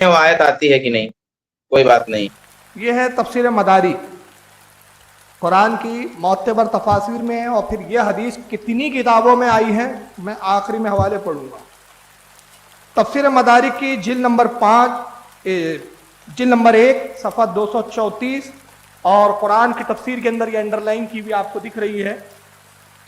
وہ آیت آتی ہے کہ نہیں، کوئی بات نہیں۔ یہ ہے تفسیر مدارک، قرآن کی معتبر تفاسیر میں ہے، اور پھر یہ حدیث کتنی کتابوں میں آئی ہے میں آخری میں حوالے پڑھوں گا۔ تفسیر مدارک کی جلد نمبر 1 صفحہ 234، اور قرآن کی تفسیر کے اندر یہ انڈر لائن کی بھی آپ کو دکھ رہی ہے۔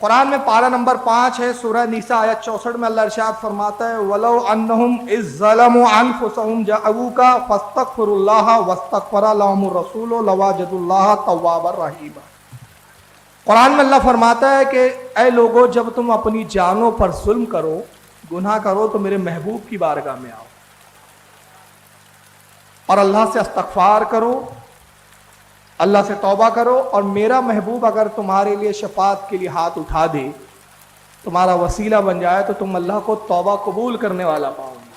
قرآن میں پارہ نمبر 5 ہے، سورہ نساء آیت 64 میں اللہ ارشاد فرماتا ہے وَلَوْ أَنَّهُمْ إِذْ ظَلَمُوا أَنفُسَهُمْ جَاءُوكَ فَاسْتَغْفِرُوا اللَّهَ وَاسْتَغْفَرَ لَهُمُ الرَّسُولُ لَوَجَدُوا اللَّهَ تَوَّابًا رَحِيمًا۔ قرآن میں اللہ فرماتا ہے کہ اے لوگو، جب تم اپنی جانوں پر ظلم کرو، گناہ کرو، تو میرے محبوب کی بارگاہ میں آؤ اور اللہ سے استغفار کرو، اللہ سے توبہ کرو، اور میرا محبوب اگر تمہارے لیے شفاعت کے لیے ہاتھ اٹھا دے، تمہارا وسیلہ بن جائے، تو تم اللہ کو توبہ قبول کرنے والا پاؤ گے۔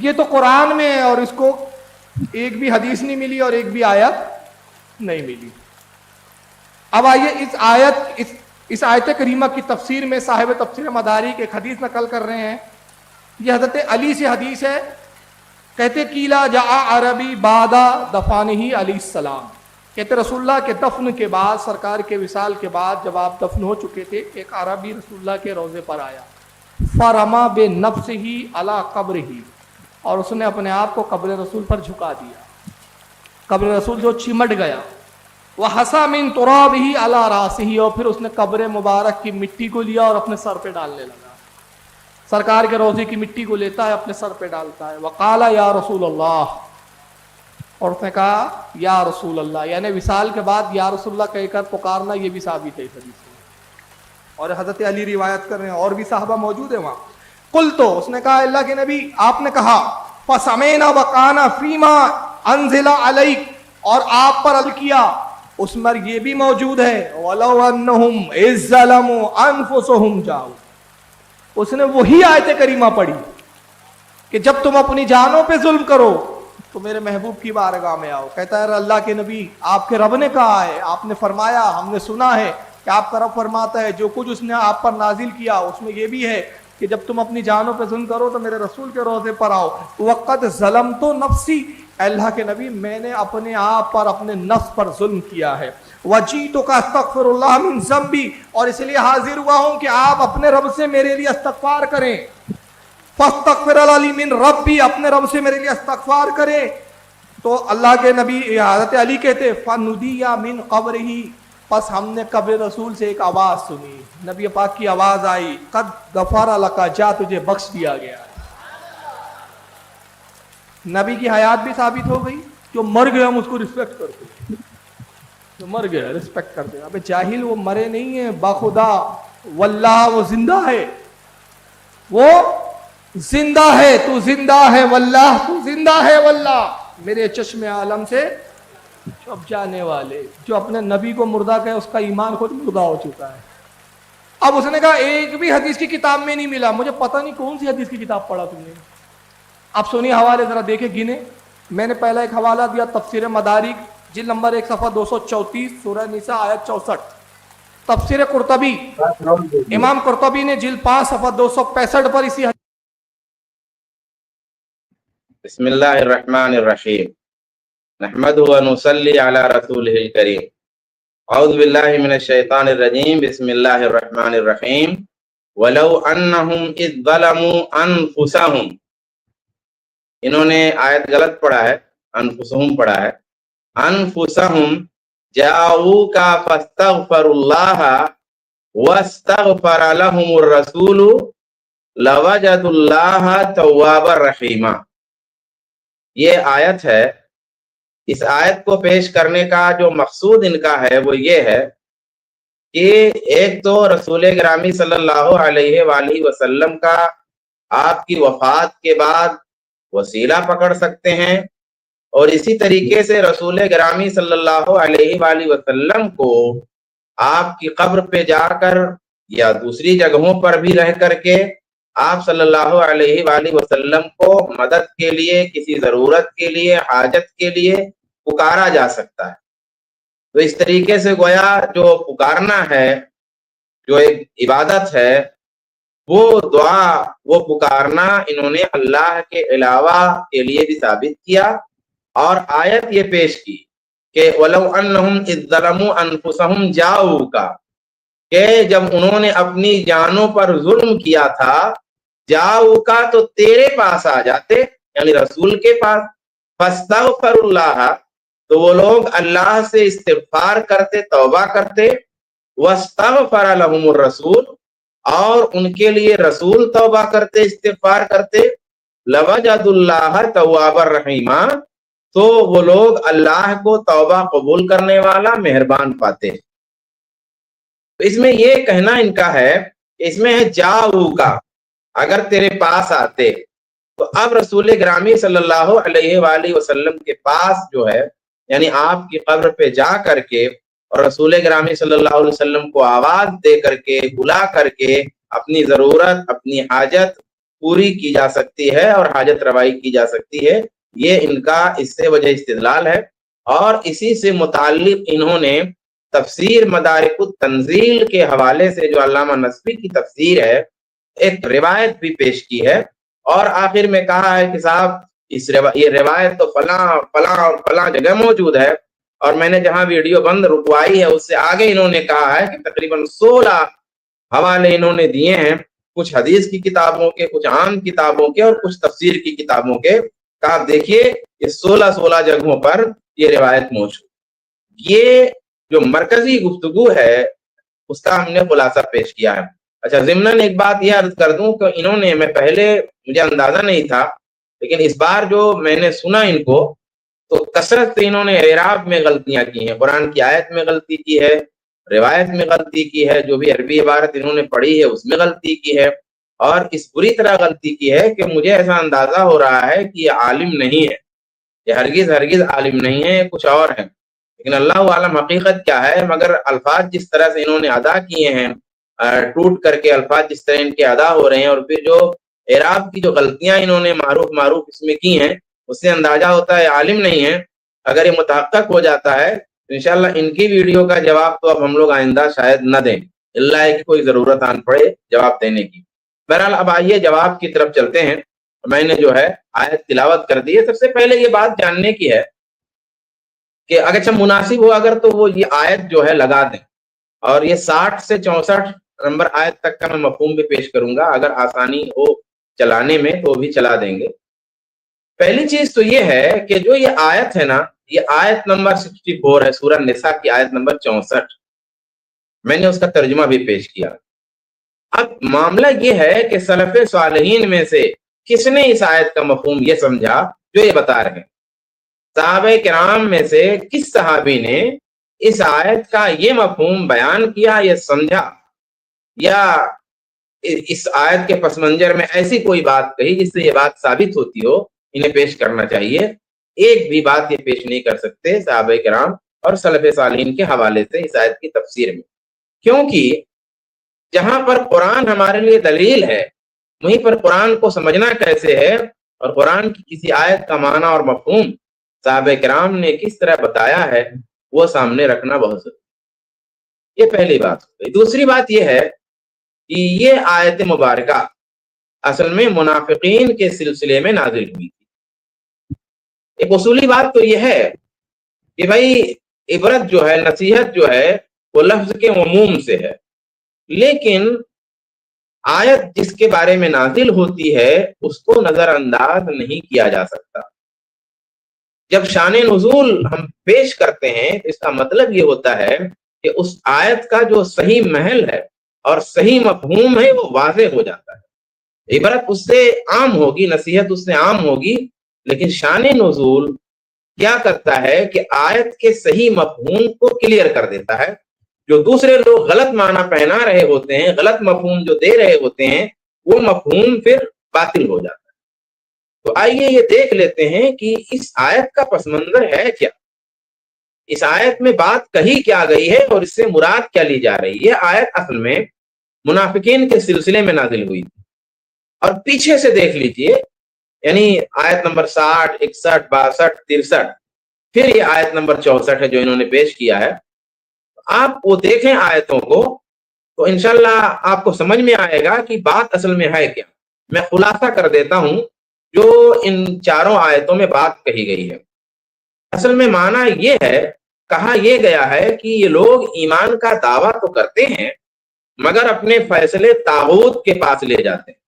یہ تو قرآن میں ہے، اور اس کو ایک بھی حدیث نہیں ملی اور ایک بھی آیت نہیں ملی۔ اب آئیے اس آیت کریمہ کی تفسیر میں صاحب تفسیر مدارک ایک حدیث نقل کر رہے ہیں۔ یہ حضرت علی سے حدیث ہے، کہتے کیلا جاء عربی بعد دفانہ علیہ السلام، کہتے رسول اللہ کے دفن کے بعد، سرکار کے وصال کے بعد جب آپ دفن ہو چکے تھے، ایک عربی رسول اللہ کے روضے پر آیا، فرما بنفسہ علی قبرہ، اور اس نے اپنے آپ کو قبر رسول پر جھکا دیا، قبر رسول جو چمٹ گیا، وحسا من ترابہ علی راسہ، اور پھر اس نے قبر مبارک کی مٹی کو لیا اور اپنے سر پہ ڈالنے لگا، سرکار کے روضے کی مٹی کو لیتا ہے، اپنے سر پہ ڈالتا ہے، وقال یا رسول اللہ، اور اس نے کہا یا رسول اللہ، یعنی وصال کے بعد یا رسول اللہ کہہ کر پکارنا، یہ بھی ثابت ہے حدیث میں، اور حضرت علی روایت کر رہے ہیں، اور بھی صحابہ موجود ہیں وہاں۔ قلت، اس نے کہا اللہ کے نبی آپ نے کہا، فسمعنا وقانا فیما انزل علیک، اور آپ پر عرض کیا، اس میں یہ بھی موجود ہے وَلَوْ أَنَّهُمْ إِذْ ظَلَمُوا أَنفُسَهُمْ جَاءُوا، اس نے وہی آیت کریمہ پڑھی کہ جب تم اپنی جانوں پہ ظلم کرو تو میرے محبوب کی بارگاہ میں آؤ۔ کہتا ہے اللہ کے نبی آپ کے رب نے کہا ہے، آپ نے فرمایا، ہم نے سنا ہے کہ آپ کا رب فرماتا ہے جو کچھ اس نے آپ پر نازل کیا اس میں یہ بھی ہے کہ جب تم اپنی جانوں پہ ظلم کرو تو میرے رسول کے روضے پر آؤ۔ وقت ظلمت نفسی، اللہ کے نبی میں نے اپنے آپ پر، اپنے نفس پر ظلم کیا ہے، وجیتک استغفر اللہ من ذنبی، اور اس لیے حاضر ہوا ہوں کہ آپ اپنے رب سے میرے لیے استغفار کریں، فاستغفر لی من ربی، اپنے رب سے میرے لیے استغفار کریں۔ تو اللہ کے نبی حضرت علی کہتے فندی من قبرہ، پس ہم نے قبر رسول سے ایک آواز سنی، نبی پاک کی آواز آئی، قد غفر لک، جا تجھے بخش دیا گیا۔ نبی کی حیات بھی ثابت ہو گئی، جو مر گیا ہم اس کو رسپیکٹ کرتے ہیں، جو مر گیا رسپیکٹ کرتے ہیں۔ ابے جاہل، وہ مرے نہیں ہیں، باخدا واللہ وہ زندہ ہے، وہ زندہ ہے، تو زندہ ہے واللہ، تو زندہ ہے واللہ، میرے چشم عالم سے چھپ جانے والے۔ جو اپنے نبی کو مردہ کہے اس کا ایمان خود مردہ ہو چکا ہے۔ اب اس نے کہا ایک بھی حدیث کی کتاب میں نہیں ملا، مجھے پتہ نہیں کون سی حدیث کی کتاب پڑھا تم نے۔ اب سنی حوالے ذرا دیکھیں گنے، میں نے پہلا ایک حوالہ دیا تفسیر مدارک جلد نمبر 1 صفحہ 234 سورہ نساء آیت 64، تفسیر قرطبی، امام قرطبی نے جلد 5 صفحہ 265 پر اسی حدیث۔ بسم اللہ الرحمن الرحیم، نحمدہ ونصلی علی رسولہ الکریم، اعوذ باللہ من الشیطان الرجیم، بسم اللہ الرحمن الرحیم، وَلَوْ أَنَّهُمْ إِذْ ظَلَمُوا أَنفُسَهُمْ، انہوں نے آیت غلط پڑھا ہے، انفسہم پڑھا ہے، انفسہم جاءوک فاستغفروا اللہ واستغفر لهم الرسول لوجدوا اللہ توابا رحیما۔ یہ آیت ہے، اس آیت کو پیش کرنے کا جو مقصود ان کا ہے وہ یہ ہے کہ ایک تو رسول گرامی صلی اللہ علیہ وآلہ وسلم کا آپ کی وفات کے بعد وسیلہ پکڑ سکتے ہیں، اور اسی طریقے سے رسول گرامی صلی اللہ علیہ وآلہ وسلم کو آپ کی قبر پہ جا کر یا دوسری جگہوں پر بھی رہ کر کے آپ صلی اللہ علیہ وآلہ وسلم کو مدد کے لیے، کسی ضرورت کے لیے، حاجت کے لیے پکارا جا سکتا ہے۔ تو اس طریقے سے گویا جو پکارنا ہے، جو ایک عبادت ہے، وہ دعا وہ پکارنا انہوں نے اللہ کے علاوہ کے لیے بھی ثابت کیا، اور آیت یہ پیش کی کہ وَلَوْ أَنَّهُمْ إِذْ ظَلَمُوا أَنفُسَهُمْ جَاءُوكَ، کہ جب انہوں نے اپنی جانوں پر ظلم کیا تھا، جاؤکا تو تیرے پاس آ جاتے، یعنی رسول کے پاس، فاستغفر اللہ، تو وہ لوگ اللہ سے استغفار کرتے، توبہ کرتے، واستغفر لهم الرسول، اور ان کے لیے رسول توبہ کرتے، استغفار کرتے، لوجد اللہ توابا رحیما، تو وہ لوگ اللہ کو توبہ قبول کرنے والا، مہربان پاتے۔ تو اس میں یہ کہنا ان کا ہے کہ اس میں ہے جاؤ کا، اگر تیرے پاس آتے، تو اب رسول گرامی صلی اللہ علیہ وآلہ وسلم کے پاس جو ہے، یعنی آپ کی قبر پہ جا کر کے اور رسول گرامی صلی اللہ علیہ وسلم کو آواز دے کر کے، بلا کر کے اپنی ضرورت، اپنی حاجت پوری کی جا سکتی ہے اور حاجت روائی کی جا سکتی ہے۔ یہ ان کا اس سے وجہ استدلال ہے، اور اسی سے متعلق انہوں نے تفسیر مدارک التنزیل کے حوالے سے جو علامہ نصفی کی تفسیر ہے، ایک روایت بھی پیش کی ہے، اور آخر میں کہا ہے کہ صاحب یہ روایت تو فلاں جگہ موجود ہے، اور میں نے جہاں ویڈیو بند رکوائی ہے اس سے آگے انہوں نے کہا ہے کہ تقریباً 16 حوالے انہوں نے دیے ہیں، کچھ حدیث کی کتابوں کے، کچھ عام کتابوں کے، اور کچھ تفسیر کی کتابوں کے، کہ آپ دیکھیے یہ 16 جگہوں پر یہ روایت موجود۔ یہ جو مرکزی گفتگو ہے اس کا ہم نے خلاصہ پیش کیا ہے۔ اچھا، ضمناً ایک بات یہ عرض کر دوں کہ انہوں نے، میں پہلے مجھے اندازہ نہیں تھا، لیکن اس بار جو میں نے سنا ان کو، تو کثرت سے انہوں نے اعراب میں غلطیاں کی ہیں، قرآن کی آیت میں غلطی کی ہے، روایت میں غلطی کی ہے، جو بھی عربی عبارت انہوں نے پڑھی ہے اس میں غلطی کی ہے، اور اس بری طرح غلطی کی ہے کہ مجھے ایسا اندازہ ہو رہا ہے کہ یہ عالم نہیں ہے، یہ ہرگز عالم نہیں ہے، کچھ اور ہے، لیکن اللہ عالم حقیقت کیا ہے۔ مگر الفاظ جس طرح سے انہوں نے ادا کیے ہیں، ٹوٹ کر کے الفاظ جس طرح ان کے ادا ہو رہے ہیں، اور پھر جو اعراب کی جو غلطیاں انہوں نے معروف اس میں کی ہیں، اس سے اندازہ ہوتا ہے عالم نہیں ہے۔ اگر یہ متحقق ہو جاتا ہے تو انشاءاللہ ان کی ویڈیو کا جواب تو اب ہم لوگ آئندہ شاید نہ دیں، اللہ کی کوئی ضرورت آن پڑے جواب دینے کی۔ بہرحال اب آئیے جواب کی طرف چلتے ہیں۔ میں نے جو ہے آیت تلاوت کر دی ہے۔ سب سے پہلے یہ بات جاننے کی ہے کہ اگر مناسب ہو اگر تو وہ یہ آیت جو ہے لگا دیں، اور یہ 60 سے 64 نمبر آیت تک کا میں مفہوم بھی پیش کروں گا، اگر آسانی ہو چلانے میں تو بھی چلا دیں گے۔ پہلی چیز تو یہ ہے کہ جو یہ آیت ہے نا، یہ آیت نمبر 64 ہے، سورہ نساء کی آیت نمبر 64، میں نے اس کا ترجمہ بھی پیش کیا۔ اب معاملہ یہ ہے کہ سلف صالحین میں سے کس نے اس آیت کا مفہوم یہ سمجھا جو یہ بتا رہے ہیں؟ صحابہ کرام میں سے کس صحابی نے اس آیت کا یہ مفہوم بیان کیا، یہ سمجھا، یا اس آیت کے پس منظر میں ایسی کوئی بات کہی جس سے یہ بات ثابت ہوتی ہو؟ انہیں پیش کرنا چاہیے۔ ایک بھی بات یہ پیش نہیں کر سکتے صحابہ کرام اور سلف صالحین کے حوالے سے اس آیت کی تفسیر میں، کیونکہ جہاں پر قرآن ہمارے لیے دلیل ہے، وہیں پر قرآن کو سمجھنا کیسے ہے، اور قرآن کی کسی آیت کا معنی اور مفہوم صحابہ کرام نے کس طرح بتایا ہے، وہ سامنے رکھنا بہت ضروری۔ یہ پہلی بات ہو گئی۔ دوسری بات یہ ہے کہ یہ آیت مبارکہ اصل میں منافقین کے سلسلے میں نازل ہوئی تھی۔ ایک اصولی بات تو یہ ہے کہ بھائی عبرت جو ہے، نصیحت جو ہے، وہ لفظ کے عموم سے ہے، لیکن آیت جس کے بارے میں نازل ہوتی ہے اس کو نظر انداز نہیں کیا جا سکتا۔ جب شان نزول ہم پیش کرتے ہیں اس کا مطلب یہ ہوتا ہے کہ اس آیت کا جو صحیح محل ہے اور صحیح مفہوم ہے وہ واضح ہو جاتا ہے۔ عبرت اس سے عام ہوگی، نصیحت اس سے عام ہوگی، لیکن شان نزول کیا کرتا ہے کہ آیت کے صحیح مفہوم کو کلیئر کر دیتا ہے۔ جو دوسرے لوگ غلط معنی پہنا رہے ہوتے ہیں، غلط مفہوم جو دے رہے ہوتے ہیں، وہ مفہوم پھر باطل ہو جاتا ہے۔ تو آئیے یہ دیکھ لیتے ہیں کہ اس آیت کا پس منظر ہے کیا، اس آیت میں بات کہی کیا گئی ہے اور اس سے مراد کیا لی جا رہی ہے۔ یہ آیت اصل میں منافقین کے سلسلے میں نازل ہوئی تھی، اور پیچھے سے دیکھ لیجئے، یعنی آیت نمبر 60، 61، 62، 63، پھر یہ آیت نمبر 64 ہے جو انہوں نے پیش کیا ہے۔ آپ وہ دیکھیں آیتوں کو، تو انشاءاللہ آپ کو سمجھ میں آئے گا کہ بات اصل میں ہے کیا. میں خلاصہ کر دیتا ہوں جو ان چاروں آیتوں میں بات کہی گئی ہے. اصل میں معنی یہ ہے، کہا یہ گیا ہے کہ یہ لوگ ایمان کا دعویٰ تو کرتے ہیں مگر اپنے فیصلے طاغوت کے پاس لے جاتے ہیں.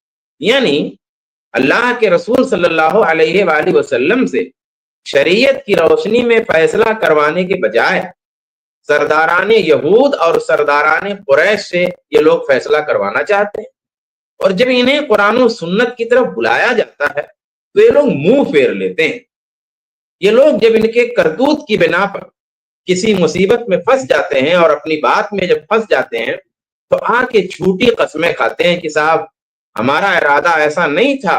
یعنی اللہ کے رسول صلی اللہ علیہ وآلہ وسلم سے شریعت کی روشنی میں فیصلہ کروانے کے بجائے سرداران یہود اور سرداران قریش سے یہ لوگ فیصلہ کروانا چاہتے ہیں. اور جب انہیں قرآن و سنت کی طرف بلایا جاتا ہے تو یہ لوگ منہ پھیر لیتے ہیں. یہ لوگ جب ان کے کرتوت کی بنا پر کسی مصیبت میں پھنس جاتے ہیں اور اپنی بات میں جب پھنس جاتے ہیں تو آ کے جھوٹی قسمیں کھاتے ہیں کہ صاحب ہمارا ارادہ ایسا نہیں تھا،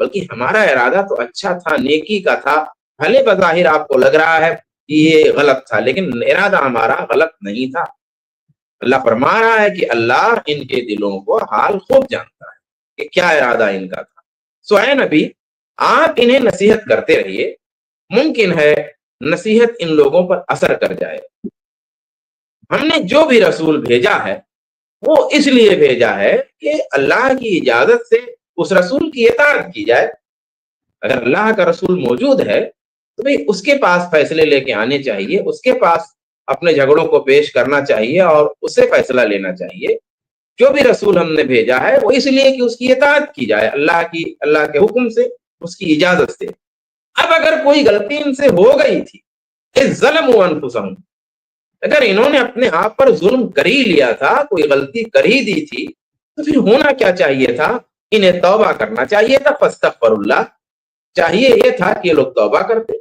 بلکہ ہمارا ارادہ تو اچھا تھا، نیکی کا تھا. بھلے بظاہر آپ کو لگ رہا ہے کہ یہ غلط تھا لیکن ارادہ ہمارا غلط نہیں تھا. اللہ فرما رہا ہے کہ اللہ ان کے دلوں کو حال خوب جانتا ہے کہ کیا ارادہ ان کا تھا. سو اے نبی، آپ انہیں نصیحت کرتے رہیے، ممکن ہے نصیحت ان لوگوں پر اثر کر جائے. ہم نے جو بھی رسول بھیجا ہے وہ اس لیے بھیجا ہے کہ اللہ کی اجازت سے اس رسول کی اطاعت کی جائے. اگر اللہ کا رسول موجود ہے تو بھئی اس کے پاس فیصلے لے کے آنے چاہیے، اس کے پاس اپنے جھگڑوں کو پیش کرنا چاہیے اور اس سے فیصلہ لینا چاہیے. جو بھی رسول ہم نے بھیجا ہے وہ اس لیے کہ اس کی اطاعت کی جائے اللہ کے حکم سے، اس کی اجازت سے. اب اگر کوئی غلطی ان سے ہو گئی تھی، ظلموا انفسہم، اگر انہوں نے اپنے آپ پر ظلم کر ہی لیا تھا، کوئی غلطی کر ہی دی تھی، تو پھر ہونا کیا چاہیے تھا؟ انہیں توبہ کرنا چاہیے تھا. فاستغفر اللہ، چاہیے یہ تھا کہ یہ لوگ توبہ کرتے.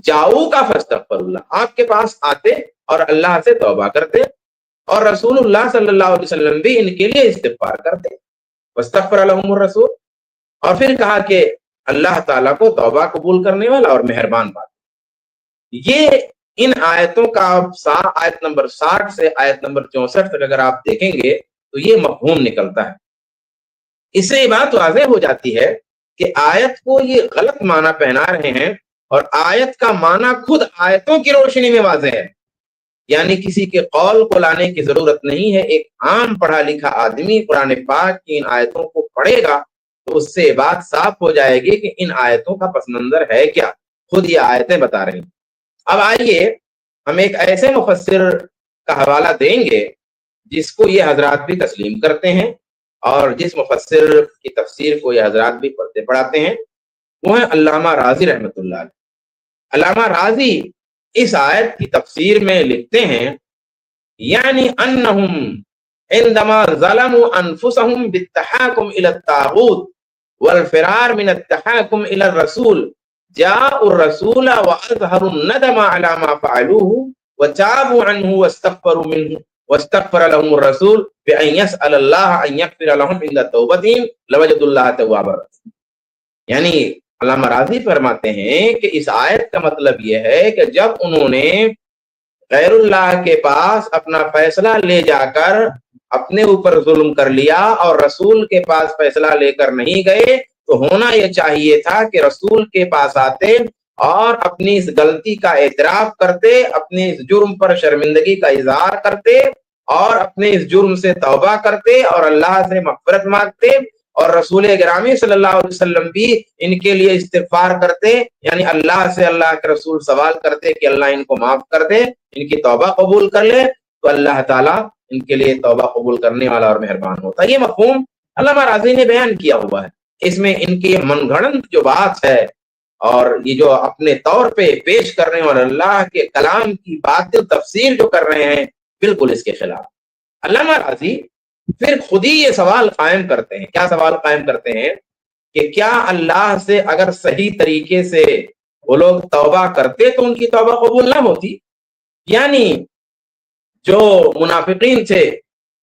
جاؤ کا فاستغفر اللہ، آپ کے پاس آتے اور اللہ سے توبہ کرتے، اور رسول اللہ صلی اللہ علیہ وسلم بھی ان کے لیے استغفار کرتے. واستغفر لهم الرسول، اور پھر کہا کہ اللہ تعالیٰ کو توبہ قبول کرنے والا اور مہربان بات. یہ ان آیتوں کا آیت نمبر 60 سے آیت نمبر 64 تک اگر آپ دیکھیں گے تو یہ مفہوم نکلتا ہے. اس سے یہ بات واضح ہو جاتی ہے کہ آیت کو یہ غلط معنی پہنا رہے ہیں، اور آیت کا معنی خود آیتوں کی روشنی میں واضح ہے. یعنی کسی کے قول کو لانے کی ضرورت نہیں ہے. ایک عام پڑھا لکھا آدمی قرآن پاک کی ان آیتوں کو پڑھے گا تو اس سے بات صاف ہو جائے گی کہ ان آیتوں کا پس منظر ہے کیا. خود یہ آیتیں بتا رہی ہیں. اب آئیے ہم ایک ایسے مفسر کا حوالہ دیں گے جس کو یہ حضرات بھی تسلیم کرتے ہیں اور جس مفسر کی تفسیر کو یہ حضرات بھی پڑھتے پڑھاتے ہیں، وہ ہیں علامہ راضی رحمۃ اللہ علیہ. علامہ راضی اس آیت کی تفسیر میں لکھتے ہیں، یعنی انہم عندما ظلموا انفسهم بالتحاکم الى الطاغوت والفرار من التحاکم الى الرسول جاءوا الرسول واظهروا الندم على ما فعلوه وتابوا عنه واستغفروا منه واستغفر لهم الرسول بأن يسأل الله أن يغفر لهم عند توبتهم لوجدوا الله توابا رحيما. یعنی علامہ راضی فرماتے ہیں کہ اس آیت کا مطلب یہ ہے کہ جب انہوں نے غیر اللہ کے پاس اپنا فیصلہ لے جا کر اپنے اوپر ظلم کر لیا اور رسول کے پاس فیصلہ لے کر نہیں گئے، تو ہونا یہ چاہیے تھا کہ رسول کے پاس آتے اور اپنی اس غلطی کا اعتراف کرتے، اپنے اس جرم پر شرمندگی کا اظہار کرتے اور اپنے اس جرم سے توبہ کرتے اور اللہ سے مغفرت مانگتے، اور رسول گرامی صلی اللہ علیہ وسلم بھی ان کے لیے استغفار کرتے، یعنی اللہ سے اللہ کے رسول سوال کرتے کہ اللہ ان کو معاف کر دے، ان کی توبہ قبول کر لے، تو اللہ تعالیٰ ان کے لیے توبہ قبول کرنے والا اور مہربان ہوتا. یہ مفہوم علامہ راضی نے بیان کیا ہوا ہے. اس میں ان کی من گھڑنت جو بات ہے اور یہ جو اپنے طور پہ پیش کر رہے ہیں اور اللہ کے کلام کی باطل تفسیر جو کر رہے ہیں، بالکل اس کے خلاف. علامہ راضی پھر خود ہی یہ سوال قائم کرتے ہیں. کیا سوال قائم کرتے ہیں؟ کہ کیا اللہ سے اگر صحیح طریقے سے وہ لوگ توبہ کرتے تو ان کی توبہ قبول نہ ہوتی؟ یعنی جو منافقین تھے،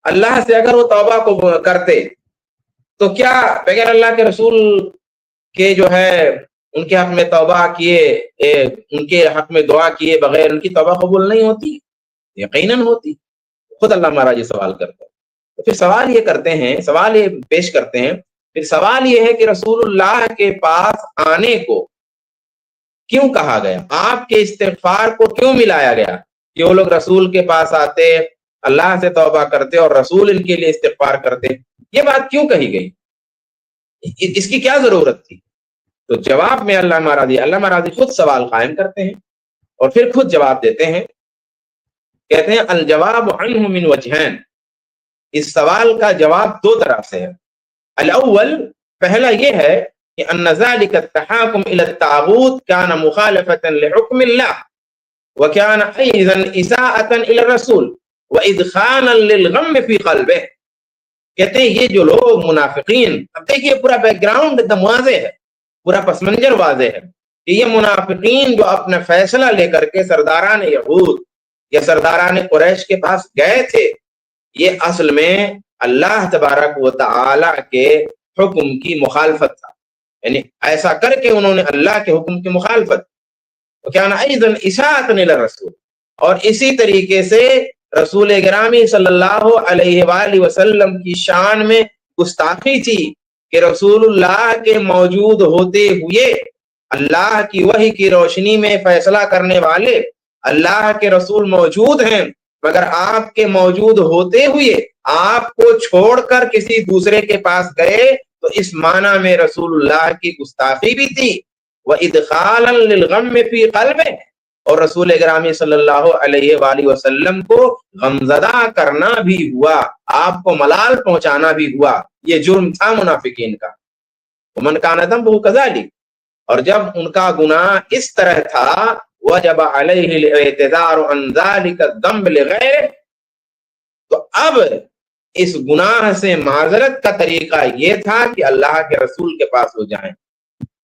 اللہ سے اگر وہ توبہ کو کرتے تو کیا بغیر اللہ کے رسول کے جو ہے ان کے حق میں توبہ کیے، ان کے حق میں دعا کیے بغیر ان کی توبہ قبول نہیں ہوتی؟ یقیناً ہوتی. خود علامہ راضی سوال کرتے ہیں. تو پھر سوال یہ کرتے ہیں، سوال یہ پیش کرتے ہیں، پھر سوال یہ ہے کہ رسول اللہ کے پاس آنے کو کیوں کہا گیا؟ آپ کے استغفار کو کیوں ملایا گیا کہ وہ لوگ رسول کے پاس آتے اللہ سے توبہ کرتے اور رسول ان کے لیے استغفار کرتے، یہ بات کیوں کہی گئی؟ اس کی کیا ضرورت تھی؟ تو جواب میں علامہ راضی خود سوال قائم کرتے ہیں اور پھر خود جواب دیتے ہیں، کہتے ہیں الجواب عنہ من وجہین، اس سوال کا جواب دو طرح سے ہے۔ الاول، پہلا یہ ہے کہ ان ذلك التحاكم الى الطاغوت كان مخالفة لحكم الله وكان ايضا اساءة الى الرسول وادخالا للغم في قلبه۔ کہتے ہیں یہ جو لوگ منافقین، اب دیکھیے پورا بیک گراؤنڈ ایک دم واضح ہے، پورا پس منظر واضح ہے کہ یہ منافقین جو اپنا فیصلہ لے کر کے سرداران یہود یا سرداران قریش کے پاس گئے تھے، یہ اصل میں اللہ تبارک و تعالی کے حکم کی مخالفت تھا، یعنی ایسا کر کے انہوں نے اللہ کے حکم کی مخالفت، وَكَانَ أَيْضًا إِسَاءَةً إِلَى الرَّسُولِ، اور اسی طریقے سے رسول گرامی صلی اللہ علیہ وآلہ وسلم کی شان میں گستاخی تھی کہ رسول اللہ کے موجود ہوتے ہوئے اللہ کی وحی کی روشنی میں فیصلہ کرنے والے اللہ کے رسول موجود ہیں، مگر آپ کے موجود ہوتے ہوئے آپ کو چھوڑ کر کسی دوسرے کے پاس گئے، تو اس معنی میں رسول اللہ کی گستاخی بھی تھی، وَإِدْخَالًا لِلْغَمِّ فِي قَلْبِهِ، اور رسول گرامی صلی اللہ علیہ وآلہ وسلم کو غمزدہ کرنا بھی ہوا، آپ کو ملال پہنچانا بھی ہوا، یہ جرم تھا منافقین کا۔ وَمَنْ كَانَ ذَنبُهُ كَذَلِكَ، اور جب ان کا گناہ اس طرح تھا، وَجَبَ عَلَيْهِ الْاعْتِذَارُ عَنْ ذَلِكَ الذَّنبِ لِغَيْرِهِ، تو اب اس گناہ سے معذرت کا طریقہ یہ تھا کہ اللہ کے رسول کے پاس ہو جائیں۔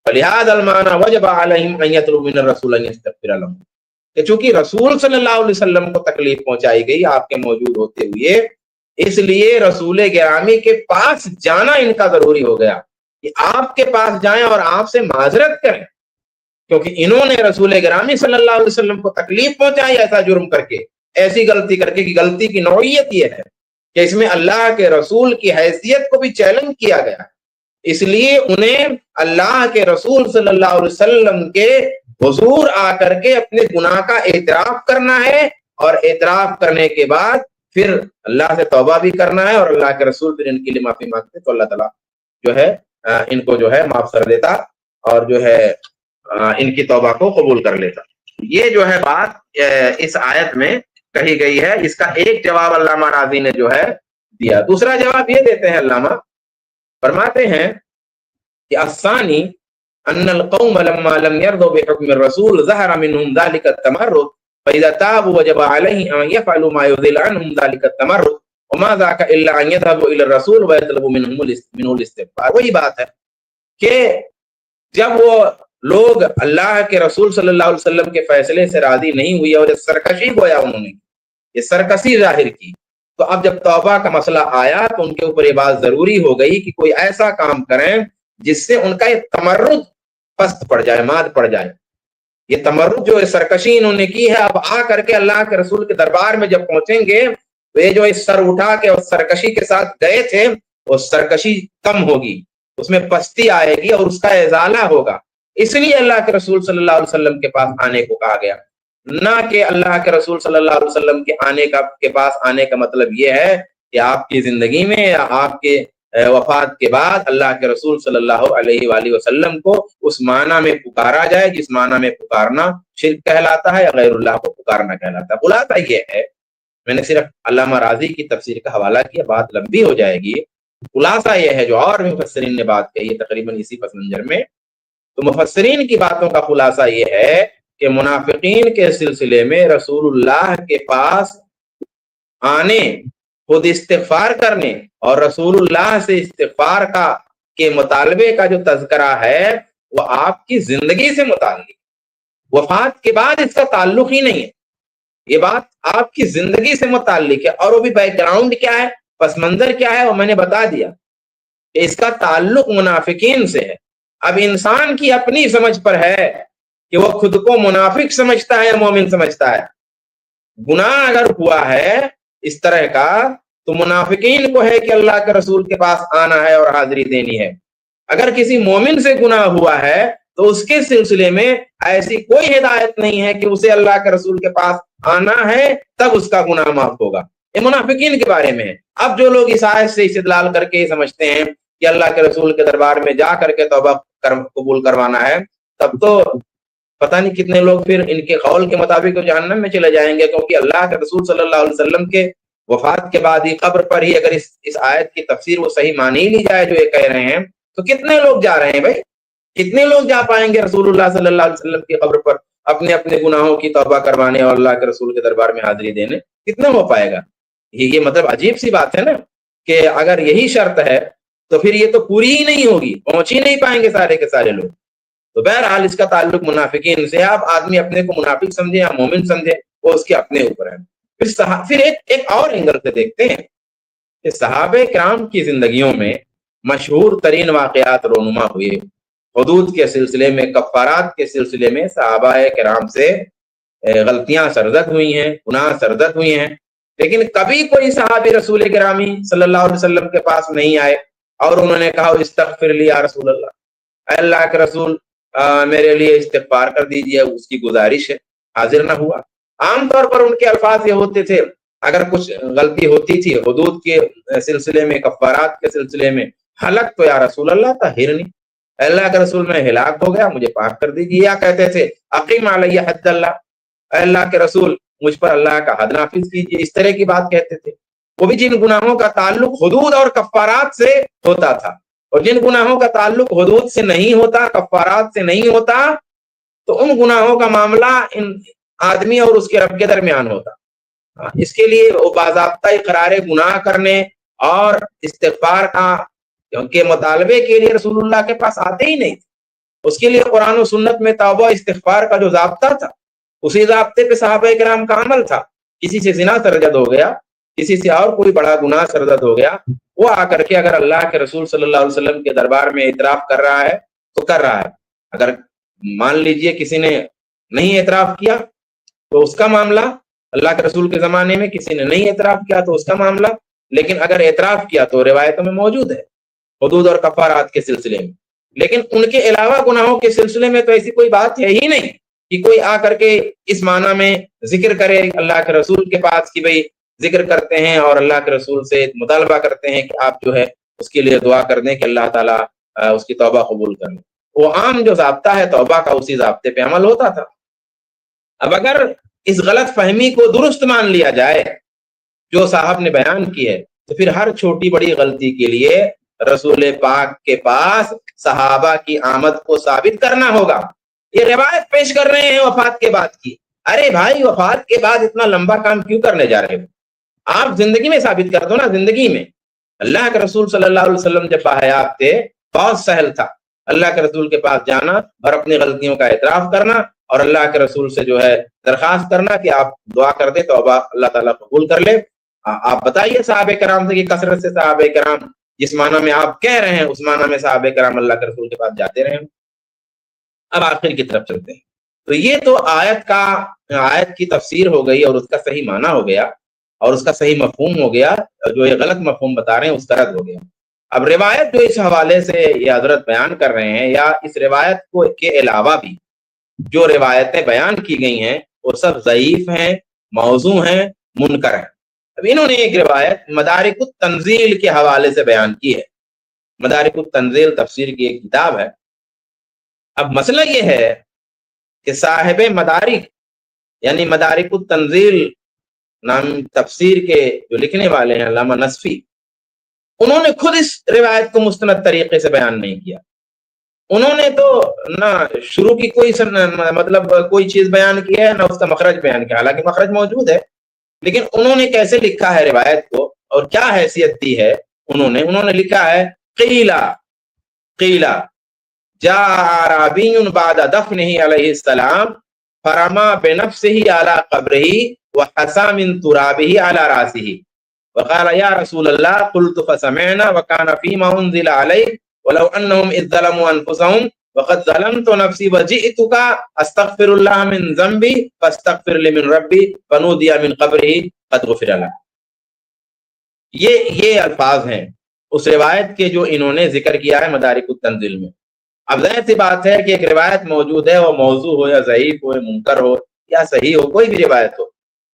فلہذا المعنى وجب علیہم ان یطلبوا من الرسول ان یستغفر لهم، کہ چونکہ رسول صلی اللہ علیہ وسلم کو تکلیف پہنچائی گئی آپ کے موجود ہوتے ہوئے، اس لیے رسول گرامی کے پاس جانا ان کا ضروری ہو گیا کہ آپ کے پاس جائیں اور آپ سے معذرت کریں، کیونکہ انہوں نے رسول گرامی صلی اللہ علیہ وسلم کو تکلیف پہنچائی ایسا جرم کر کے، ایسی غلطی کر کے، کہ غلطی کی نوعیت یہ ہے کہ اس میں اللہ کے رسول کی حیثیت کو بھی چیلنج کیا گیا، اس لیے انہیں اللہ کے رسول صلی اللہ علیہ وسلم کے حضور آ کر کے اپنے گناہ کا اعتراف کرنا ہے، اور اعتراف کرنے کے بعد پھر اللہ سے توبہ بھی کرنا ہے، اور اللہ کے رسول پھر ان کے لیے معافی مانگتے تو اللہ تعالیٰ جو ہے ان کو جو ہے معاف کر دیتا اور جو ہے ان کی توبہ کو قبول کر لیتا۔ یہ جو ہے بات اس آیت میں کہی گئی ہے، اس کا ایک جواب علامہ راضی نے جو ہے دیا۔ دوسرا جواب یہ دیتے ہیں علامہ، فرماتے ہیں کہ الثانی ان القوم لما لم يرضوا بحكم الرسول ظهر منهم ذلك التمرد فاذا تابوا وجب عليهم ان يفعلوا ما يزيل عنهم ذلك التمرد وما ذاك الا ان يذهبوا الى الرسول ويطلبوا منه الاستغفار۔ وہی بات ہے کہ جب وہ لوگ اللہ کے رسول صلی اللہ علیہ وسلم کے فیصلے سے راضی نہیں ہوئی اور سرکشی گویا انہوں نے یہ سرکشی ظاہر کی، تو اب جب توبہ کا مسئلہ آیا تو ان کے اوپر یہ بات ضروری ہو گئی کہ کوئی ایسا کام کریں جس سے ان کا یہ تمرد پست پڑ جائے، ماد پڑ جائے۔ یہ تمرد جو سرکشی انہوں نے کی ہے، اب آ کر کے اللہ کے رسول کے دربار میں جب پہنچیں گے تو یہ جو اس سر اٹھا کے اور سرکشی کے ساتھ گئے تھے وہ سرکشی کم ہوگی، اس میں پستی آئے گی اور اس کا ازالہ ہوگا۔ اس لیے اللہ کے رسول صلی اللہ علیہ وسلم کے پاس آنے کو کہا گیا، نہ کہ اللہ کے رسول صلی اللہ علیہ وسلم کے پاس آنے کا مطلب یہ ہے کہ آپ کی زندگی میں یا آپ کے وفات کے بعد اللہ کے رسول صلی اللہ علیہ وآلہ وسلم کو اس معنی میں پکارا جائے جس معنی میں پکارنا شرک کہلاتا ہے یا غیر اللہ کو پکارنا کہلاتا ہے۔ خلاصہ یہ ہے، میں نے صرف علامہ راضی کی تفسیر کا حوالہ کیا، بات لمبی ہو جائے گی۔ خلاصہ یہ ہے جو اور بھی مفسرین نے بات کہی ہے تقریباً اسی پس منظر میں، تو مفسرین کی باتوں کا خلاصہ یہ ہے کہ منافقین کے سلسلے میں رسول اللہ کے پاس آنے، خود استغفار کرنے اور رسول اللہ سے استغفار کے مطالبے کا جو تذکرہ ہے وہ آپ کی زندگی سے متعلق، وفات کے بعد اس کا تعلق ہی نہیں ہے، یہ بات آپ کی زندگی سے متعلق ہے۔ اور وہ بھی بیک گراؤنڈ کیا ہے، پس منظر کیا ہے، وہ میں نے بتا دیا کہ اس کا تعلق منافقین سے ہے۔ اب انسان کی اپنی سمجھ پر ہے کہ وہ خود کو منافق سمجھتا ہے یا مومن سمجھتا ہے۔ گناہ اگر ہوا ہے اس طرح کا تو منافقین کو ہے کہ اللہ کے رسول کے پاس آنا ہے اور حاضری دینی ہے۔ اگر کسی مومن سے گناہ ہوا ہے تو اس کے سلسلے میں ایسی کوئی ہدایت نہیں ہے کہ اسے اللہ کے رسول کے پاس آنا ہے تب اس کا گناہ معاف ہوگا۔ یہ منافقین کے بارے میں ہے۔ اب جو لوگ اس آیت سے استدلال کر کے سمجھتے ہیں کہ اللہ کے رسول کے دربار میں جا کر کے توبہ قبول کروانا ہے، تب تو پتہ نہیں کتنے لوگ پھر ان کے قول کے مطابق جہنم میں چلے جائیں گے، کیونکہ اللہ کے رسول صلی اللہ علیہ وسلم کے وفات کے بعد ہی قبر پر ہی اگر اس آیت کی تفسیر وہ صحیح مانی ہی لی جائے جو یہ کہہ رہے ہیں، تو کتنے لوگ جا رہے ہیں بھائی؟ کتنے لوگ جا پائیں گے رسول اللہ صلی اللہ علیہ وسلم کی قبر پر اپنے اپنے گناہوں کی توبہ کروانے اور اللہ کے رسول کے دربار میں حاضری دینے؟ کتنا ہو پائے گا؟ یہ مطلب عجیب سی بات ہے نا، کہ اگر یہی شرط ہے تو پھر یہ تو پوری ہی نہیں ہوگی، پہنچ ہی نہیں پائیں گے سارے کے سارے لوگ۔ تو بہرحال اس کا تعلق منافقین سے، آپ آدمی اپنے کو منافق سمجھے یا مومن سمجھے وہ اس کے اپنے اوپر ہے۔ پھر ایک اور اینگل سے دیکھتے ہیں کہ صحابہ کرام کی زندگیوں میں مشہور ترین واقعات رونما ہوئے، حدود کے سلسلے میں، کفارات کے سلسلے میں صحابہ کرام سے غلطیاں سرزد ہوئی ہیں، گناہ سرزد ہوئی ہیں، لیکن کبھی کوئی صحابی رسول گرامی صلی اللہ علیہ وسلم کے پاس نہیں آئے اور انہوں نے کہا استغفر لی یا رسول اللہ، اے اللہ کے رسول میرے لیے استغفار کر دیجیے، اس کی گزارش ہے، حاضر نہ ہوا۔ عام طور پر ان کے الفاظ یہ ہوتے تھے، اگر کچھ غلطی ہوتی تھی حدود کے سلسلے میں، کفارات کے سلسلے میں، ہلک تو یا رسول اللہ طہرنی، اے اللہ کے رسول میں ہلاک ہو گیا مجھے پاک کر دیجیے، یا کہتے تھے اقیم علیہ حد اللہ، اے اللہ کے رسول مجھ پر اللہ کا حد نافذ کیجیے، اس طرح کی بات کہتے تھے۔ وہ بھی جن گناہوں کا تعلق حدود اور کفارات سے ہوتا تھا، اور جن گناہوں کا تعلق حدود سے نہیں ہوتا، کفارات سے نہیں ہوتا، تو ان گناہوں کا معاملہ ان آدمی اور اس کے رب کے درمیان ہوتا۔ اس کے لیے وہ باضابطہ اقرار گناہ کرنے اور استغفار کے مطالبے کے لیے رسول اللہ کے پاس آتے ہی نہیں تھے۔ اس کے لیے قرآن و سنت میں توبہ استغفار کا جو ضابطہ تھا، اسی ضابطے پہ صحابہ کرام کا عمل تھا۔ کسی سے زنا سرزد ہو گیا، کسی سے اور کوئی بڑا گناہ سرزد ہو گیا، وہ آ کر کے اگر اللہ کے رسول صلی اللہ علیہ وسلم کے دربار میں اعتراف کر رہا ہے تو کر رہا ہے۔ اگر مان لیجئے کسی نے نہیں اعتراف کیا تو اس کا معاملہ، اللہ کے رسول کے زمانے میں کسی نے نہیں اعتراف کیا تو اس کا معاملہ، لیکن اگر اعتراف کیا تو روایتوں میں موجود ہے حدود اور کفارات کے سلسلے میں۔ لیکن ان کے علاوہ گناہوں کے سلسلے میں تو ایسی کوئی بات ہے ہی نہیں کہ کوئی آ کر کے اس معنی میں ذکر کرے اللہ کے رسول کے پاس کہ بھئی ذکر کرتے ہیں اور اللہ کے رسول سے مطالبہ کرتے ہیں کہ آپ جو ہے اس کے لیے دعا کر دیں کہ اللہ تعالیٰ اس کی توبہ قبول کر لیں۔ وہ عام جو ضابطہ ہے توبہ کا، اسی ضابطے پہ عمل ہوتا تھا۔ اب اگر اس غلط فہمی کو درست مان لیا جائے جو صاحب نے بیان کی ہے، تو پھر ہر چھوٹی بڑی غلطی کے لیے رسول پاک کے پاس صحابہ کی آمد کو ثابت کرنا ہوگا۔ یہ روایت پیش کر رہے ہیں وفات کے بعد کی، ارے بھائی وفات کے بعد اتنا لمبا کام کیوں کرنے جا رہے ہو؟ آپ زندگی میں ثابت کر دو نا۔ زندگی میں اللہ کے رسول صلی اللہ علیہ وسلم جب باحیات تھے بہت سہل تھا اللہ کے رسول کے پاس جانا اور اپنی غلطیوں کا اعتراف کرنا اور اللہ کے رسول سے جو ہے درخواست کرنا کہ آپ دعا کر دیں توبہ اللہ تعالیٰ قبول کر لے۔ آپ بتائیے صحابہ کرام سے کہ کثرت سے صحابہ کرام جس معنی میں آپ کہہ رہے ہیں اس معنی میں صحابہ کرام اللہ کے رسول کے پاس جاتے رہے۔ اب آخر کی طرف چلتے ہیں۔ تو یہ تو آیت کی تفسیر ہو گئی اور اس کا صحیح معنی ہو گیا اور اس کا صحیح مفہوم ہو گیا، جو یہ غلط مفہوم بتا رہے ہیں اس کا رد ہو گیا۔ اب روایت جو اس حوالے سے یہ حضرت بیان کر رہے ہیں، یا اس روایت کے علاوہ بھی جو روایتیں بیان کی گئی ہیں وہ سب ضعیف ہیں، موضوع ہیں، منکر ہیں۔ اب انہوں نے ایک روایت مدارک التنزیل کے حوالے سے بیان کی ہے۔ مدارک التنزیل تفسیر کی ایک کتاب ہے۔ اب مسئلہ یہ ہے کہ صاحب مدارک یعنی مدارک التنزیل نام تفسیر کے جو لکھنے والے ہیں علامہ نصفی، انہوں نے خود اس روایت کو مستند طریقے سے بیان نہیں کیا۔ انہوں نے تو نہ شروع کی کوئی چیز بیان کی ہے، نہ اس کا مخرج بیان کیا، حالانکہ مخرج موجود ہے، لیکن انہوں نے کیسے لکھا ہے روایت کو اور کیا حیثیت دی ہے انہوں نے لکھا ہے قیلا جاء اعرابی بعد دفنہ علیہ السلام فرما بنفسہ علی قبرہ وحسا من ترابہ علی راسہ وقال یا رسول اللہ قلت فسمعنا وكان فيما انزل عليك ولو انهم اذ ظلموا انفسهم وقد ظلمت نفسي وجئتك استغفر الله من ذنبي فاستغفر لي من ربي فنودي من قبره قد غفر له۔ یہ الفاظ ہیں اس روایت کے جو انہوں نے ذکر کیا ہے مدارک التنزیل میں۔ اب ظاہر سی بات ہے کہ ایک روایت موجود ہے، وہ موضوع ہو یا ضعیف ہو یا منکر ہو یا صحیح ہو، کوئی بھی روایت ہو،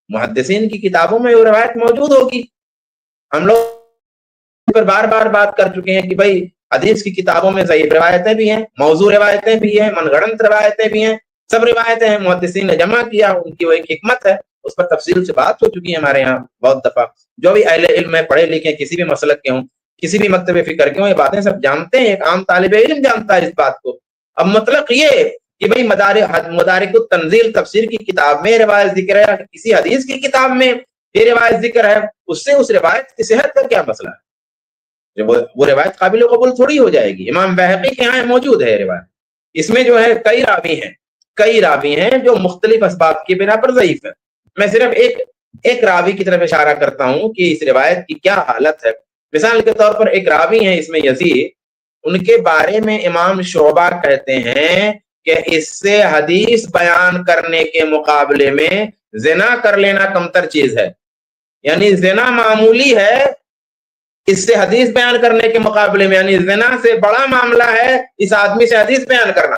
محدثین کی کتابوں میں وہ روایت موجود ہوگی. ہم لوگ پر بار بار بات کر چکے ہیں کہ بھائی حدیث کی کتابوں میں ضعیف روایتیں بھی ہیں, موضوع روایتیں بھی ہیں, من گھڑنت روایتیں بھی ہیں, سب روایتیں ہیں, محدثین نے جمع کیا, ان کی وہ ایک حکمت ہے, اس پر تفصیل سے بات ہو چکی ہے ہمارے یہاں بہت دفعہ. جو بھی اہل علم ہے, پڑھے لکھے, کسی بھی مسلک کے ہوں, کسی بھی مکتب فکر کے ہوں, یہ باتیں سب جانتے ہیں, ایک عام طالب علم جانتا ہے اس بات کو. اب مطلق یہ کہ بھئی مدارک التنزیل تفسیر کی کتاب میں روایت ذکر ہے, کسی حدیث کی کتاب میں یہ روایت ذکر ہے, اس سے اس روایت کی صحت کا کیا مسئلہ ہے؟ وہ روایت قابل قبول تھوڑی ہو جائے گی. امام بہقی کے یہاں موجود ہے روایت, اس میں جو ہے کئی راوی ہیں جو مختلف اسباب کی بنا پر ضعیف ہے. میں صرف ایک راوی کی طرف اشارہ کرتا ہوں کہ اس روایت کی کیا حالت ہے. مثال کے طور پر ایک راوی ہیں اس میں یزید, ان کے بارے میں امام شعبہ کہتے ہیں کہ اس سے حدیث بیان کرنے کے مقابلے میں زنا کر لینا کمتر چیز ہے. یعنی زنا معمولی ہے اس سے حدیث بیان کرنے کے مقابلے میں, یعنی زنا سے بڑا معاملہ ہے اس آدمی سے حدیث بیان کرنا.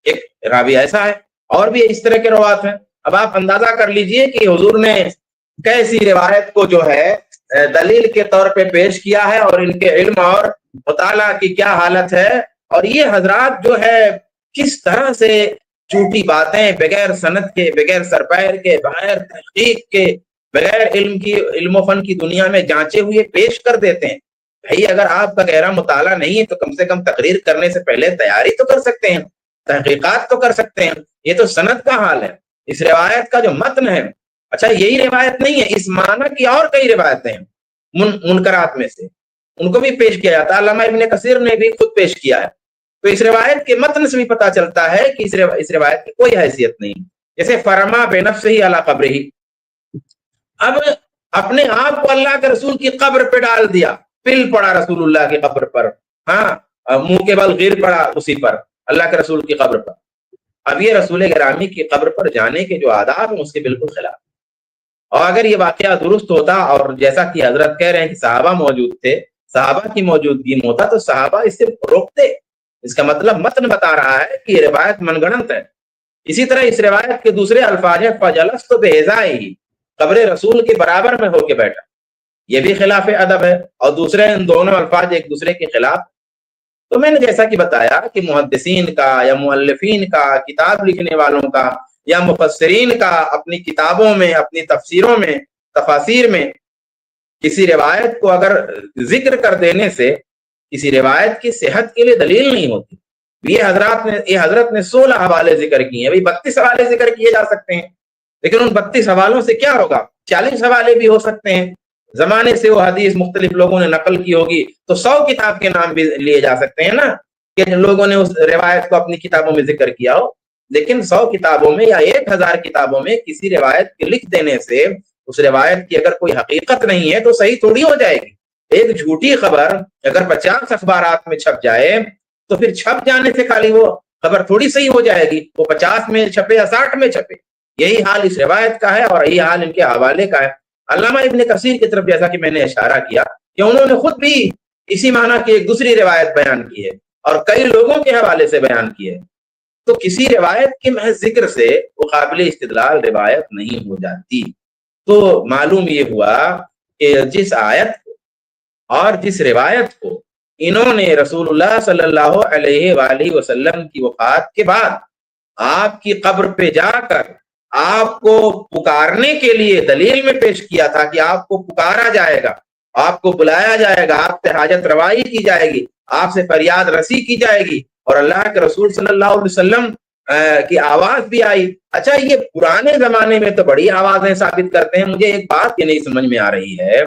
ایک راوی ایسا ہے, اور بھی اس طرح کے روایت ہیں. اب آپ اندازہ کر لیجئے کہ حضور نے کیسی روایت کو جو ہے دلیل کے طور پہ پیش کیا ہے, اور ان کے علم اور مطالعہ کی کیا حالت ہے. اور یہ حضرات جو ہے کس طرح سے جھوٹی باتیں بغیر سند کے, بغیر سرپیر کے, بغیر تحقیق کے, بغیر علم و فن کی دنیا میں جانچے ہوئے پیش کر دیتے ہیں. بھائی اگر آپ کا گہرا مطالعہ نہیں ہے تو کم سے کم تقریر کرنے سے پہلے تیاری تو کر سکتے ہیں, تحقیقات تو کر سکتے ہیں. یہ تو سند کا حال ہے. اس روایت کا جو متن ہے, اچھا یہی روایت نہیں ہے, اس معنی کی اور کئی روایتیں ہیں منکرات میں سے, ان کو بھی پیش کیا جاتا ہے. علامہ ابن کثیر نے بھی خود پیش کیا ہے. تو اس روایت کے متن سے بھی پتا چلتا ہے کہ اس روایت کی کوئی حیثیت نہیں. جیسے فرما بنفسہ علی قبرہ, اب اپنے آپ کو اللہ کے رسول کی قبر پہ ڈال دیا, پل پڑا رسول اللہ کی قبر پر, ہاں منہ کے بل غیر پڑا اسی پر, اللہ کے رسول کی قبر پر. اب یہ رسول گرامی کی قبر پر جانے کے جو آداب ہیں اس کے بالکل خلاف. اور اگر یہ واقعہ درست ہوتا, اور جیسا کہ حضرت کہہ رہے ہیں کہ صحابہ موجود تھے, صحابہ کی موجودگی میں ہوتا تو صحابہ اس سے روکتے. اس کا مطلب متن بتا رہا ہے کہ یہ روایت من گھڑنت ہے. اسی طرح اس روایت کے دوسرے الفاظ ہیں فجلست بحذائہ, قبر رسول کے برابر میں ہو کے بیٹھا, یہ بھی خلاف ادب ہے. اور دوسرے ان دونوں الفاظ ایک دوسرے کے خلاف. تو میں نے جیسا کہ بتایا کہ محدثین کا یا مؤلفین کا, کتاب لکھنے والوں کا یا مفسرین کا اپنی کتابوں میں, اپنی تفسیروں میں, تفاسیر میں کسی روایت کو اگر ذکر کر دینے سے کسی روایت کی صحت کے لیے دلیل نہیں ہوتی. یہ حضرت نے 16 حوالے ذکر کیے ہیں. 32 حوالے ذکر کیے جا سکتے ہیں, لیکن ان 32 حوالوں سے کیا ہوگا؟ 40 حوالے بھی ہو سکتے ہیں. زمانے سے وہ حدیث مختلف لوگوں نے نقل کی ہوگی تو 100 کتاب کے نام بھی لیے جا سکتے ہیں نا, کہ لوگوں نے اس روایت کو اپنی کتابوں میں ذکر کیا ہو. لیکن 100 کتابوں میں یا 1000 کتابوں میں کسی روایت کے لکھ دینے سے اس روایت کی اگر کوئی حقیقت نہیں ہے تو صحیح تھوڑی ہو جائے گی. ایک جھوٹی خبر اگر 50 اخبارات میں چھپ جائے تو پھر چھپ جانے سے خالی وہ خبر تھوڑی صحیح ہو جائے گی, وہ 50 میں چھپے یا 60 میں چھپے. یہی حال اس روایت کا ہے اور یہی حال ان کے حوالے کا ہے. علامہ ابن کثیر کی طرف جیسا کہ میں نے اشارہ کیا کہ انہوں نے خود بھی اسی معنی کی ایک دوسری روایت بیان کی ہے اور کئی لوگوں کے حوالے سے بیان کی ہے. تو کسی روایت کے محض ذکر سے وہ قابل استدلال روایت نہیں ہو جاتی. تو معلوم یہ ہوا کہ جس آیت کو اور جس روایت کو انہوں نے رسول اللہ صلی اللہ علیہ وآلہ وسلم کی وفات کے بعد آپ کی قبر پہ جا کر آپ کو پکارنے کے لیے دلیل میں پیش کیا تھا کہ آپ کو پکارا جائے گا, آپ کو بلایا جائے گا, آپ سے حاجت روائی کی جائے گی, آپ سے فریاد رسی کی جائے گی, اور اللہ کے رسول صلی اللہ علیہ وسلم کی آواز بھی آئی. اچھا یہ پرانے زمانے میں تو بڑی آوازیں ثابت کرتے ہیں. مجھے ایک بات یہ نہیں سمجھ میں آ رہی ہے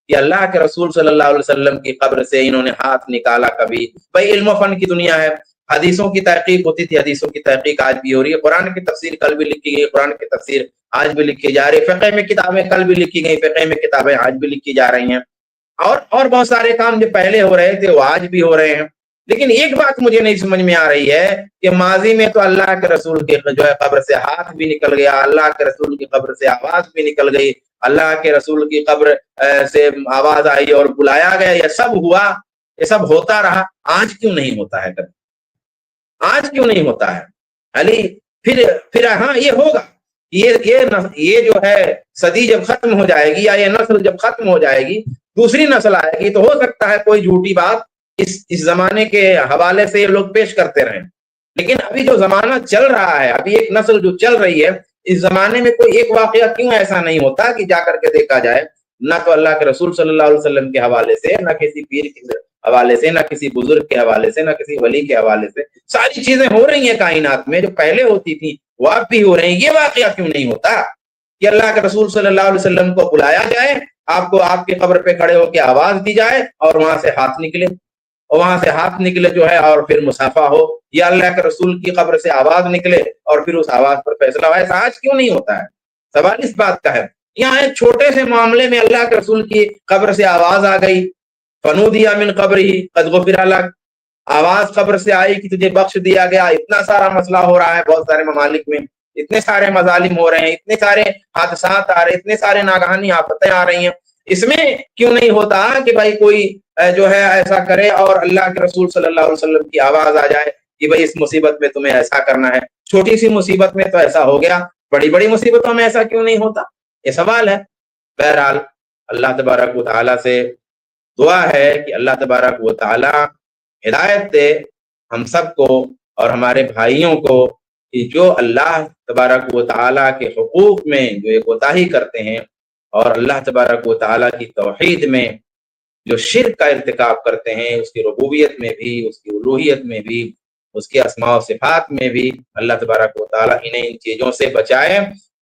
کہ اللہ کے رسول صلی اللہ علیہ وسلم کی قبر سے انہوں نے ہاتھ نکالا کبھی. بھائی علم و فن کی دنیا ہے, حدیثوں کی تحقیق ہوتی تھی, حدیثوں کی تحقیق آج بھی ہو رہی ہے. قرآن کی تفسیر کل بھی لکھی گئی, قرآن کی تفسیر آج بھی لکھی جا رہی ہے. فقہ میں کتابیں کل بھی لکھی گئی, فقہ میں کتابیں آج بھی لکھی جا رہی ہیں. اور بہت سارے کام جو پہلے ہو رہے تھے وہ آج بھی ہو رہے ہیں. لیکن ایک بات مجھے نہیں سمجھ میں آ رہی ہے کہ ماضی میں تو اللہ کے رسول کے جو ہے قبر سے ہاتھ بھی نکل گیا, اللہ کے رسول کی قبر سے آواز بھی نکل گئی, اللہ کے رسول کی قبر سے آواز آئی اور بلایا گیا, یہ سب ہوا, یہ سب ہوتا رہا. آج کیوں نہیں ہوتا ہے؟ آج کیوں نہیں ہوتا ہے علی؟ پھر ہاں یہ ہوگا یہ جو ہے صدی جب ختم ہو جائے گی یا یہ نسل جب ختم ہو جائے گی، دوسری نسل آئے گی، تو ہو سکتا ہے کوئی جھوٹی بات اس زمانے کے حوالے سے یہ لوگ پیش کرتے رہیں، لیکن ابھی جو زمانہ چل رہا ہے، ابھی ایک نسل جو چل رہی ہے، اس زمانے میں کوئی ایک واقعہ کیوں ایسا نہیں ہوتا کہ جا کر کے دیکھا جائے، نہ تو اللہ کے رسول صلی اللہ علیہ وسلم کے حوالے سے، نہ کسی پیر کے حوالے سے، نہ کسی بزرگ کے حوالے سے، نہ کسی ولی کے حوالے سے، ساری چیزیں ہو رہی ہیں کائنات میں جو پہلے ہوتی تھی وہ اب بھی ہو رہی ہیں، یہ واقعہ کیوں نہیں ہوتا کہ اللہ کے رسول صلی اللہ علیہ وسلم کو بلایا جائے، آپ کو آپ کی قبر پہ کھڑے ہو کے آواز دی جائے اور وہاں سے ہاتھ نکلے، اور وہاں سے ہاتھ نکلے جو ہے اور پھر مصافحہ ہو، یا اللہ کے رسول کی قبر سے آواز نکلے اور پھر اس آواز پر فیصلہ ہو، ایسا آج کیوں نہیں ہوتا ہے؟ سوال اس بات کا ہے۔ یہاں ایک چھوٹے سے معاملے میں اللہ کے رسول کی قبر سے آواز آ گئی، فنودی من قبرہ قد غفر لک، آواز قبر سے آئی کہ تجھے بخش دیا گیا۔ اتنا سارا مسئلہ ہو رہا ہے بہت سارے ممالک میں، اتنے سارے مظالم ہو رہے ہیں، اتنے سارے حادثات آ رہے ہیں، اتنے سارے ناگہانی آفتیں آ رہی ہیں، اس میں کیوں نہیں ہوتا کہ بھائی کوئی جو ہے ایسا کرے اور اللہ کے رسول صلی اللہ علیہ وسلم کی آواز آ جائے کہ بھائی اس مصیبت میں تمہیں ایسا کرنا ہے، چھوٹی سی مصیبت میں تو ایسا ہو گیا، بڑی بڑی مصیبتوں میں ایسا کیوں نہیں ہوتا؟ یہ سوال ہے۔ بہرحال اللہ تبارک و تعالیٰ سے دعا ہے کہ اللہ تبارک و تعالیٰ ہدایت دے ہم سب کو اور ہمارے بھائیوں کو کہ جو اللہ تبارک و تعالیٰ کے حقوق میں جو یہ کوتاہی کرتے ہیں اور اللہ تبارک و تعالیٰ کی توحید میں جو شرک کا ارتکاب کرتے ہیں، اس کی ربوبیت میں بھی، اس کی الوہیت میں بھی، اس کے اسماء و صفات میں بھی، اللہ تبارک و تعالیٰ انہیں ان چیزوں سے بچائے۔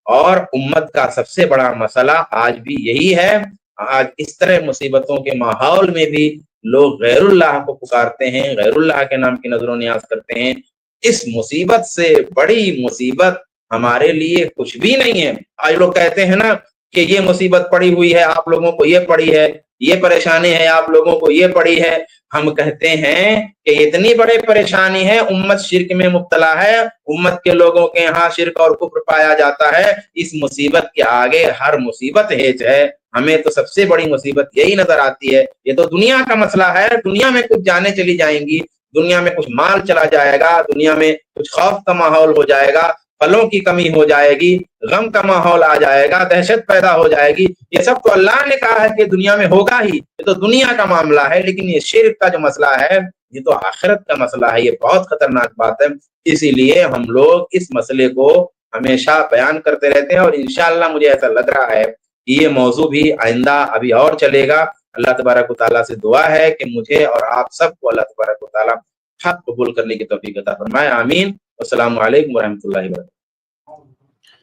اور امت کا سب سے بڑا مسئلہ آج بھی یہی ہے، آج اس طرح مصیبتوں کے ماحول میں بھی لوگ غیر اللہ کو پکارتے ہیں، غیر اللہ کے نام کی نظر و نیاز کرتے ہیں۔ اس مصیبت سے بڑی مصیبت ہمارے لیے کچھ بھی نہیں ہے۔ آج لوگ کہتے ہیں نا کہ یہ مصیبت پڑی ہوئی ہے، آپ لوگوں کو یہ پڑی ہے، یہ پریشانی ہے، آپ لوگوں کو یہ پڑی ہے۔ ہم کہتے ہیں کہ اتنی بڑی پریشانی ہے، امت شرک میں مبتلا ہے، امت کے لوگوں کے ہاں شرک اور کفر پایا جاتا ہے، اس مصیبت کے آگے ہر مصیبت ہیچ ہے۔ ہمیں تو سب سے بڑی مصیبت یہی نظر آتی ہے، یہ تو دنیا کا مسئلہ ہے، دنیا میں کچھ جانیں چلی جائیں گی، دنیا میں کچھ مال چلا جائے گا، دنیا میں کچھ خوف کا ماحول ہو جائے گا، پھلوں کی کمی ہو جائے گی، غم کا ماحول آ جائے گا، دہشت پیدا ہو جائے گی، یہ سب تو اللہ نے کہا ہے کہ دنیا میں ہوگا ہی، یہ تو دنیا کا معاملہ ہے۔ لیکن یہ شرک کا جو مسئلہ ہے یہ تو آخرت کا مسئلہ ہے، یہ بہت خطرناک بات ہے۔ اسی لیے ہم لوگ اس مسئلے کو ہمیشہ بیان کرتے رہتے ہیں، اور انشاءاللہ مجھے ایسا لگ رہا ہے کہ یہ موضوع بھی آئندہ ابھی اور چلے گا۔ اللہ تبارک و تعالیٰ سے دعا ہے کہ مجھے اور آپ سب کو اللہ تبارک و تعالیٰ حق قبول کرنے کی توفیق عطا فرمائے، آمین۔ السلام علیکم ورحمۃ اللہ وبرکاتہ۔